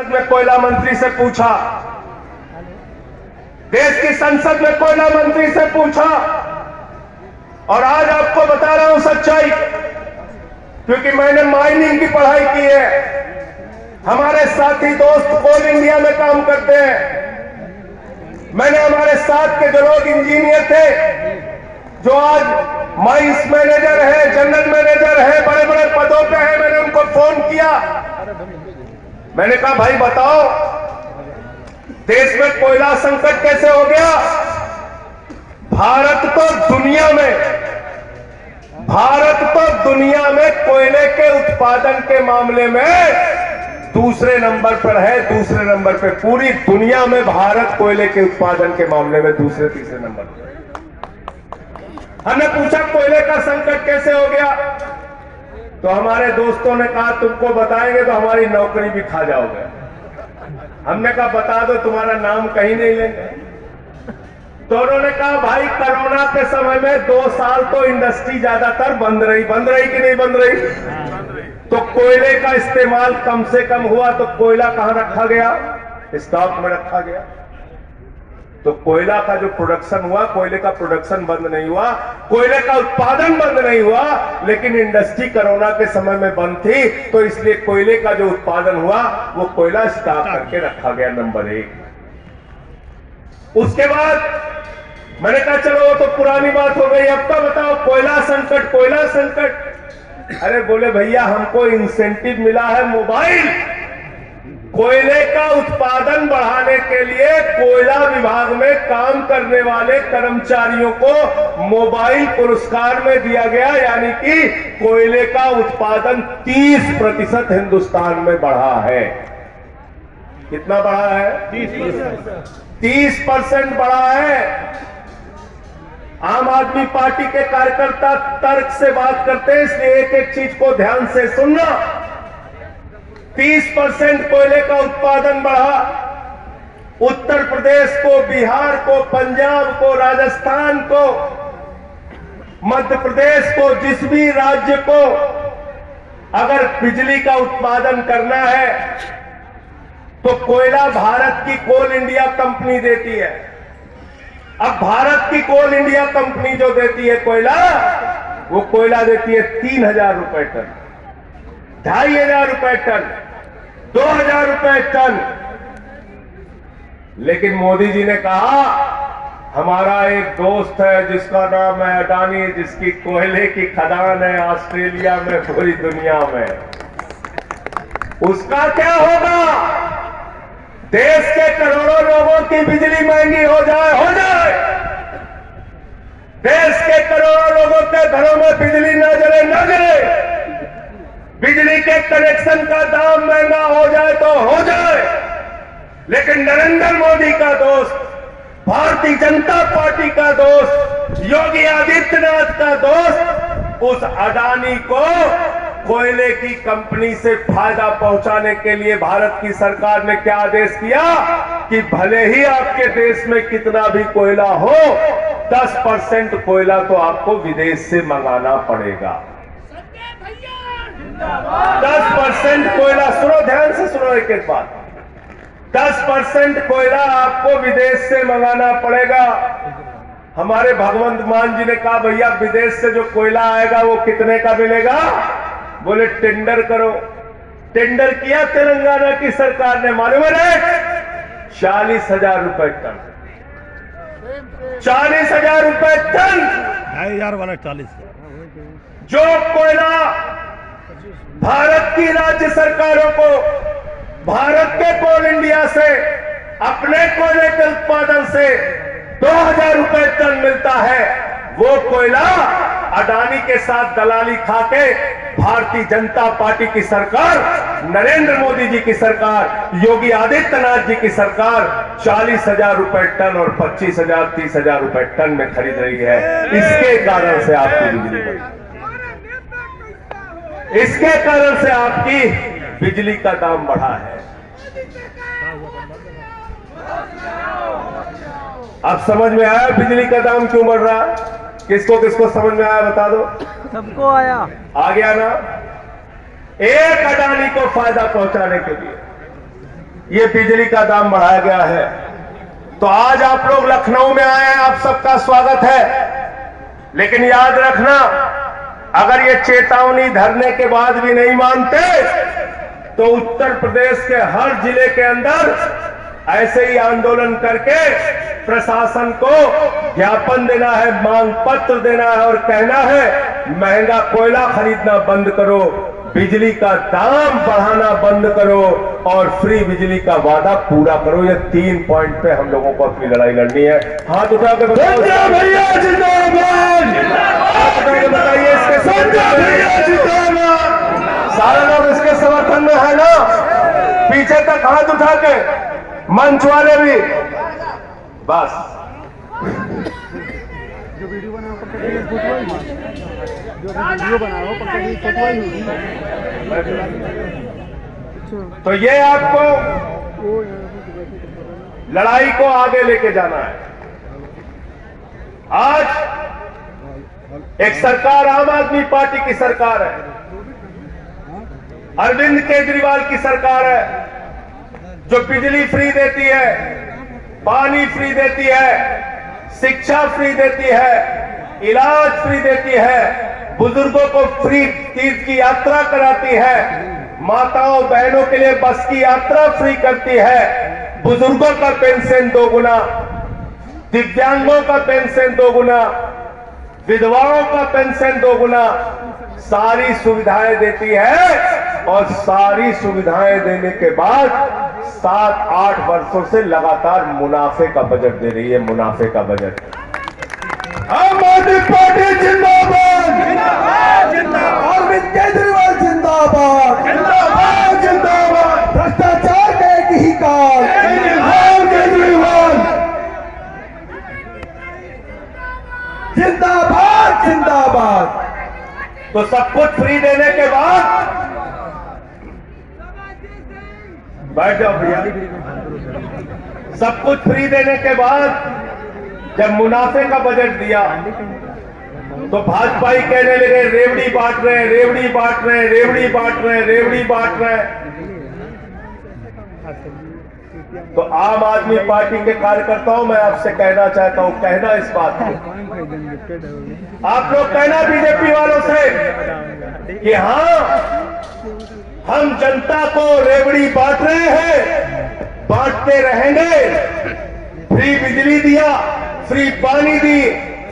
संसद में कोयला मंत्री से पूछा, देश की संसद में कोयला मंत्री से पूछा, और आज आपको बता रहा हूं सच्चाई, क्योंकि मैंने माइनिंग की पढ़ाई की है। हमारे साथी दोस्त कोल इंडिया में काम करते हैं। मैंने हमारे साथ के जो लोग इंजीनियर थे, जो आज माइंस मैनेजर है, जनरल मैनेजर है, बड़े बड़े पदों पे हैं, मैंने उनको फोन किया। मैंने कहा भाई बताओ, देश में कोयला संकट कैसे हो गया? भारत तो दुनिया में कोयले के उत्पादन के मामले में दूसरे नंबर पर है। दूसरे नंबर पे पूरी दुनिया में भारत कोयले के उत्पादन के मामले में दूसरे तीसरे नंबर पर। हमने पूछा कोयले का संकट कैसे हो गया, तो हमारे दोस्तों ने कहा तुमको बताएंगे तो हमारी नौकरी भी खा जाओगे। हमने कहा बता दो, तुम्हारा नाम कहीं नहीं लेंगे। तो उन्होंने कहा भाई कोरोना के समय में 2 साल तो इंडस्ट्री ज्यादातर बंद रही कि नहीं बंद रही? तो कोयले का इस्तेमाल कम से कम हुआ, तो कोयला कहां रखा गया? स्टॉक में रखा गया। तो कोयला का जो प्रोडक्शन हुआ, कोयले का प्रोडक्शन बंद नहीं हुआ, कोयले का उत्पादन बंद नहीं हुआ, लेकिन इंडस्ट्री कोरोना के समय में बंद थी, तो इसलिए कोयले का जो उत्पादन हुआ वो कोयला स्टॉक करके रखा गया, नंबर 1। उसके बाद मैंने कहा चलो वो तो पुरानी बात हो गई, अब का बताओ कोयला संकट। अरे बोले भैया हमको इंसेंटिव मिला है मोबाइल। कोयले का उत्पादन बढ़ाने के लिए कोयला विभाग में काम करने वाले कर्मचारियों को मोबाइल पुरस्कार में दिया गया, यानी कि कोयले का उत्पादन 30% हिंदुस्तान में बढ़ा है। कितना बढ़ा है? 30% बढ़ा है। आम आदमी पार्टी के कार्यकर्ता तर्क से बात करते हैं, इसलिए एक एक चीज को ध्यान से सुनना। 30% कोयले का उत्पादन बढ़ा। उत्तर प्रदेश को, बिहार को, पंजाब को, राजस्थान को, मध्य प्रदेश को, जिस भी राज्य को अगर बिजली का उत्पादन करना है तो कोयला भारत की कोल इंडिया कंपनी देती है। अब भारत की कोल इंडिया कंपनी जो देती है कोयला, वो कोयला देती है 3000 रुपए टन, 2500 रुपए टन, 2000 रुपए टन। लेकिन मोदी जी ने कहा हमारा एक दोस्त है जिसका नाम है अडानी, जिसकी कोयले की खदान है ऑस्ट्रेलिया में, पूरी दुनिया में। उसका क्या होगा? देश के करोड़ों लोगों की बिजली महंगी हो जाए। देश के करोड़ों लोगों के घरों में बिजली न जले। बिजली के कनेक्शन का दाम महंगा हो जाए तो हो जाए, लेकिन नरेंद्र मोदी का दोस्त, भारतीय जनता पार्टी का दोस्त, योगी आदित्यनाथ का दोस्त उस अडानी को कोयले की कंपनी से फायदा पहुंचाने के लिए भारत की सरकार ने क्या आदेश किया कि भले ही आपके देश में कितना भी कोयला हो, 10% कोयला तो आपको विदेश से मंगाना पड़ेगा। 10% कोयला, सुनो ध्यान से सुनो एक एक बात, 10% कोयला आपको विदेश से मंगाना पड़ेगा। हमारे भगवंत मान जी ने कहा भैया विदेश से जो कोयला आएगा वो कितने का मिलेगा? बोले टेंडर करो। टेंडर किया तेलंगाना की सरकार ने, मालूम है 40,000 रुपए टन। 40,000 रुपए टन, 2,500 वाला 40। जो कोयला भारत की राज्य सरकारों को भारत के कोल इंडिया से अपने कोयले के उत्पादन से 2,000 रुपए टन मिलता है, वो कोयला अडानी के साथ दलाली खाके भारतीय जनता पार्टी की सरकार, नरेंद्र मोदी जी की सरकार, योगी आदित्यनाथ जी की सरकार 40,000 रुपए टन और 25,000 30,000 रुपए टन में खरीद रही है। इसके कारण से आपकी बिजली बढ़ी, इसके कारण से आपकी बिजली का दाम बढ़ा है। अब समझ में आया बिजली का दाम क्यों बढ़ रहा है? किसको किसको समझ में आया बता दो। सबको आया। आ गया ना? एक अडानी को फायदा पहुंचाने के लिए ये बिजली का दाम बढ़ाया गया है। तो आज आप लोग लखनऊ में आए हैं, आप सबका स्वागत है। लेकिन याद रखना, अगर ये चेतावनी धरने के बाद भी नहीं मानते तो उत्तर प्रदेश के हर जिले के अंदर ऐसे ही आंदोलन करके प्रशासन को ज्ञापन देना है, मांग पत्र देना है और कहना है महंगा कोयला खरीदना बंद करो, बिजली का दाम बढ़ाना बंद करो और फ्री बिजली का वादा पूरा करो। ये 3 पॉइंट पे हम लोगों को अपनी लड़ाई लड़नी है। हाथ उठा के बताओ भैया जिंदाबाद, हाथ उठा के बताइए इसके जिंदाबाद। सारे लोग इसके समर्थन में है ना? पीछे तक हाथ उठा के, मंच वाले भी। बस जो वीडियो बना तो ये आपको लड़ाई को आगे लेके जाना है। आज एक सरकार आम आदमी पार्टी की सरकार है, अरविंद केजरीवाल की सरकार है, जो बिजली फ्री देती है, पानी फ्री देती है, शिक्षा फ्री देती है, इलाज फ्री देती है, बुजुर्गों को फ्री तीर्थ की यात्रा कराती है, माताओं बहनों के लिए बस की यात्रा फ्री करती है, बुजुर्गों का पेंशन 2 गुना, दिव्यांगों का पेंशन 2 गुना, विधवाओं का पेंशन 2 गुना, सारी सुविधाएं देती है। और सारी सुविधाएं देने के बाद 7-8 वर्षों से लगातार मुनाफे का बजट दे रही है, मुनाफे का बजट। आम आदमी पार्टी जिंदाबाद, अरविंद केजरीवाल जिंदाबाद, जिंदाबाद जिंदाबाद। भ्रष्टाचार का एक ही काल, केजरीवाल जिंदाबाद जिंदाबाद। तो सब कुछ फ्री देने के बाद, बैठ जाओ भैया, सब कुछ फ्री देने के बाद जब मुनाफे का बजट दिया तो भाजपा ही कहने लगे रेवड़ी बांट रहे, रेवड़ी बांट रहे, रेवड़ी बांट रहे, रेवड़ी बांट रहे। तो आम आदमी पार्टी के कार्यकर्ताओं, मैं आपसे कहना चाहता हूं, कहना इस बात को, आप लोग कहना बीजेपी वालों से कि हाँ, हम जनता को रेवड़ी बांट रहे हैं, बांटते रहेंगे। फ्री बिजली दिया, फ्री पानी दी,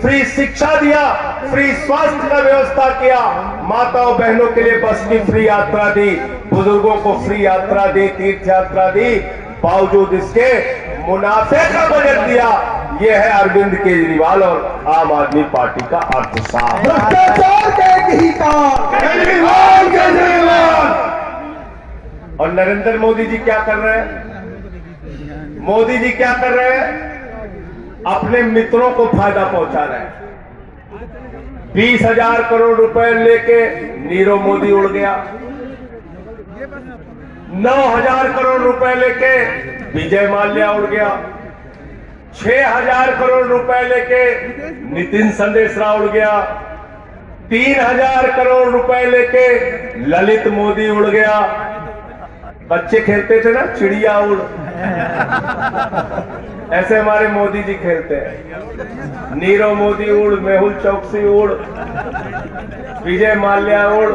फ्री शिक्षा दिया, फ्री स्वास्थ्य का व्यवस्था किया, माताओं बहनों के लिए बस की फ्री यात्रा दी, बुजुर्गों को फ्री यात्रा दी, तीर्थ यात्रा दी, बावजूद इसके मुनाफे का बजट दिया। यह है अरविंद केजरीवाल और आम आदमी पार्टी का अर्थशास्त्र। भ्रष्टाचार का एक ही काम, केजरीवाल केजरीवाल। और नरेंद्र मोदी जी क्या कर रहे हैं? मोदी जी क्या कर रहे हैं? अपने मित्रों को फायदा पहुंचा रहे हैं। 20,000 करोड़ रुपए लेके नीरव मोदी उड़ गया, 9,000 करोड़ रुपए लेके विजय माल्या उड़ गया, 6,000 करोड़ रुपए लेके नितिन संदेशरा उड़ गया, 3,000 करोड़ रुपए लेके ललित मोदी उड़ गया। बच्चे खेलते थे ना चिड़िया उड़, ऐसे हमारे मोदी जी खेलते हैं। नीरव मोदी उड़, मेहुल चौकसी उड़, विजय माल्या उड़,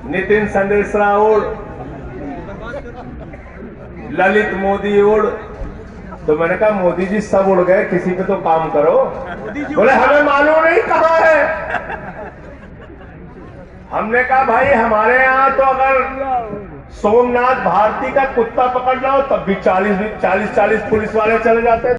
नितिन संदेशरा उड़, ललित मोदी उड़। तो मैंने कहा मोदी जी सब उड़ गए, किसी पे तो काम करो। बोले हमें मालूम नहीं कहाँ है। हमने कहा भाई हमारे यहाँ तो अगर सोमनाथ भारती का कुत्ता पकड़ना हो तब भी 40 पुलिस वाले चले जाते हैं।